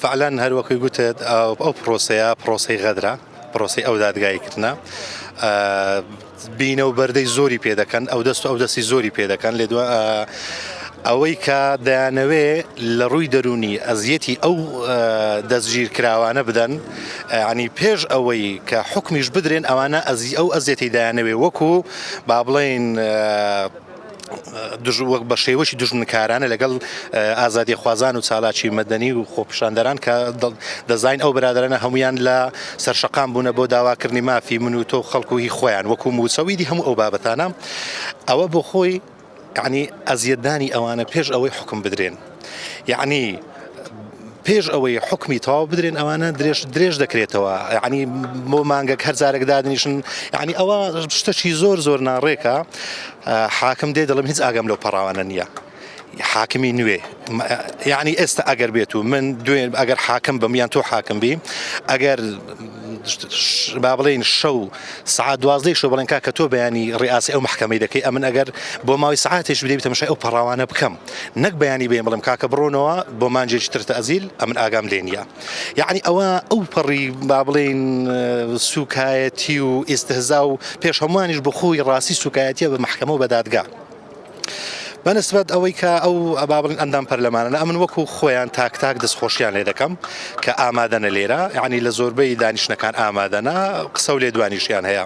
فعلان هەروەکوی گوتت ئەو پرۆسەی غەدرە پرۆسی ئەو دادگایکردە بینە و بەردەی زۆری پێ دەکەن ئەو دەستی زۆری پێ دەکەن لێ ئەوەی کە دەیانەوێ لە ڕووی دەرونی ئەزیەتی ئەو دەستگیر کراوانە بدەن ینی پێش ئەوەی کە حکمیش بدرێن ئەوانە ئەو ئەزیەتی دایانەوێ وەکو با بڵێن بە شێوەشی دژمنکارانە لەگەڵ ئازادی خوازان و چالاکی مەدەنی و خۆپیشاندەران کە دەزین ئەو برادرانە هەمویان لە سەرشەقام بوونە بۆ داواکردنی مافی من و تۆ خەڵکوهی خۆیان وەکو موسەویدی هەموو ئەو بابەتانە ئەوە بۆ خۆی یعنی ئەزیەتدانی ئەوانە پێش ئەوەی حکم بدرێن یعنی پێش ئەوەی حکمی تەواو بدرێن ئەوانە درێژ دەکرێتەوە یعنی بۆ مانگەک هەر جارێک دادنیشن یعنی ئەوە شتێکی زۆر ناڕێکە حاکم دێ دەڵم هیچ ئاگەم لەو پەڕاوانە نییە حاکمی نوێ یعنی ئێستا ئەگەر بێت و من دوێن ئەگەر حاکم بم یان تۆ حاکم بی ئەگەر با بڵێن شەو سعات 12 شەو بڵێن کاکە تۆ بەیانی ڕئاسی ئەو محکەمەی دەکەی ئەمن ئەگەر بۆ ماوەی سعاتێش بدەیت تەماشای ئەو پەڕاوانە بکەم نەک بەیانی بێم بڵێم کاکە بڕۆنەوە بۆ مانجێکی ترتە ئەزیل ئەمن ئاگام لێ نییە یعنی ئەوە ئەو پەڕی با بڵێن سوکایەتی و ئێستهزا و پێش هەمووانیش بە خۆی ڕاستی سوکایەتیە بە محکەمە و بە دادگا بەنسبەت ئەوەی کە ئەو ئەبابڵین ئەندام پەرلەمانە ئەمن وەکو خۆیان تاک دەستخۆشیان لێ دەکەم کە ئامادەنە لێرە یعنی لە زۆربەی دانیشتەکان ئامادەنە قسە و لێ دوانیشیان هەیە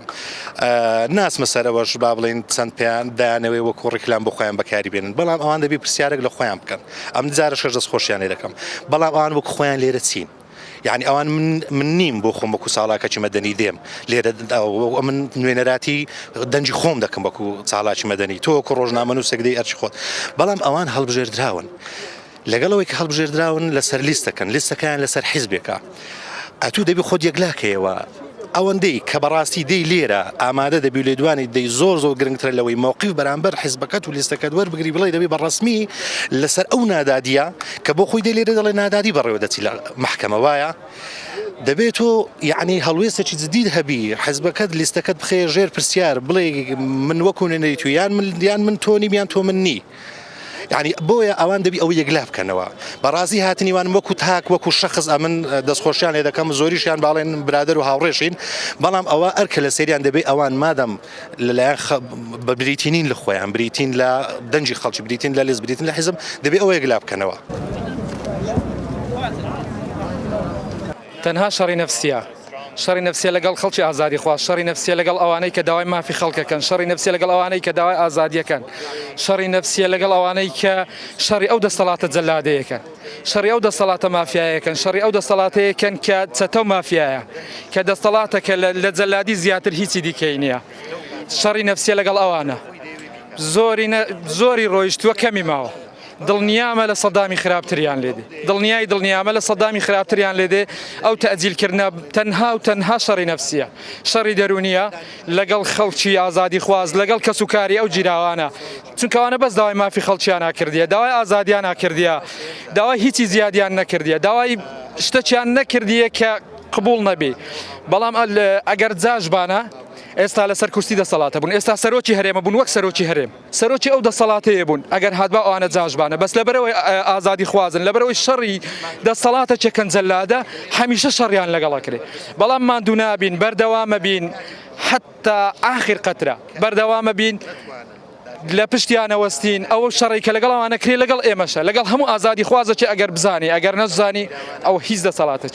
ناسمە سەرەوەش با بڵێن چەند پێیان دایانەوەی وەکو ڕێکلام بۆ خۆیان بەکاری بێنن بەڵام ئەوان دەبی پرسیارێک لە خۆیان بکەن ئەم جارە شەش دەستخۆشیان لێ دەکەم بەڵام ئەوان وەکو خۆیان لێرە چین یعنی ئەوان من نیم بۆ خۆم وەکو ساڵاکەی مەدەنی دێم لێرە من نوێنەراتی دەنجی خۆم دەکەم وەکو ساڵاکی مەدەنی تۆ وەکو ڕۆژنامە نووسێک دەی ئەرچی خۆت بەڵام ئەوان هەڵبژێردراون لەگەڵەوەی کە هەڵبژێردراون لەسەر لیستەکەیان لەسەر حیزبێکە ئەتوو دەبی خۆت یەکلاکەیەوە ئەوەندەی کە بەڕاستی دەی لێرە ئامادە دەبی لێ دوانی دەی زۆر گرنگترە لەوەی مووقیف بەرامبەر حیزبەکەت و لیستەکەت وەربگری بڵێ دەبی بەڕسمی لەسەر ئەو نادادیە کە بۆ خۆی دەی لێرە دەڵێ نادادی بەڕێوە دەچی لە محکەمە وایە دەبێت تۆ یعنی هەڵوێستێکی جدید هەبی حیزبەکەت لیستەکەت بخێ ژێر پرسیار بڵێ من وەکو نێنەی تو یان من تۆنیم یان تۆ من نی یعنی بۆیە ئەوان دەبی ئەو یەکلا بکەنەوە بەڕازی هاتنیوان وەکو تاک وەکو شەخص ئەمن دەستخۆشیان لێ دەکەم زۆریشیان باڵێن برادر و هاوڕێشین بەڵام ئەوە ئەرکە لە سەریان دەبێت ئەوان مادەم لەلایەن بە بریتینین لە خۆیان بریتین لە دەنجی خەڵکی بریتین لە لێز بریتین لە حیزب دەبێت ئەوە یەکلا بکەنەوە تەنها شەڕی نەفسیە لەگەڵ خەڵکی ئازادی خواست شەڕی نەفسیە لەگەڵ ئەوانەی کە داوای مافی خەڵکەکەن شەڕی نەفسیە لەگەڵ ئەوانەی کە داوای ئازادیەکەن شەڕی نەفسیە لەگەڵ ئەوانەی کە شەڕی ئەو دەسەڵاتە جەلادەیەکەن شەڕی ئەو دەسەڵاتە مافیایەکەن شەڕی ئەو دەسەڵاتەیەکەن کە چەتە و مافیایە کە دەسەڵاتەکە لە جەلادی زیاتر هیچی دیکەی نییە شەڕی نەفسیە لەگەڵ ئەوانە زۆری ڕۆیشتووە کەمی ماوە دڵنیامە لە سەدامی خراپتریان لێدێ دڵنیامە لە سەدامی خراپتریان لێدێ ئەو تەجیلکردنە تەنها شەڕی نەفسیە شەڕی دەرونیە لەگەڵ خەڵکی ئازادی خواز لەگەڵ کەسوکاری ئەو جیراوانە چونکەوانە بەس داوای مافی خەڵکییان ناکردیە داوای ئازادیان ناکردیە داوای هیچی زیادیان نەکردیە داوای شتێکیان نەکردیە کە قبول نەبێ بەڵام ئەگەر جاژبانە ئێستا لەسەر کورسی دەسەڵاتە بوون ئێستا سەرۆکی هەرێمە بوون وەک سەرۆکی هەرێم سەرۆکی ئەو دەسەڵاتەیە بوون ئەگەر هاتبا ئەوانە جاژبانە بەس لەبەرەوەی ئازادی خوازن لەبەرەوەی شەڕی دەسەڵاتە چێکەن جەلادە هەمیشە شەڕیان لەگەڵا کرێ بەڵام ماندوو نابین بەردەوامە بین حتا ئاخر قەترە بەردەوامە بین لە پشتیانەوەستین ئەو شەڕی کە لەگەڵ ئەوانە کرێ لەگەڵ ئێمەشە لەگەڵ هەموو ئازادی خوازەکی ئەگەر بزانی ئەگەر نەزانی ئەو هیچ دەسەڵاتێک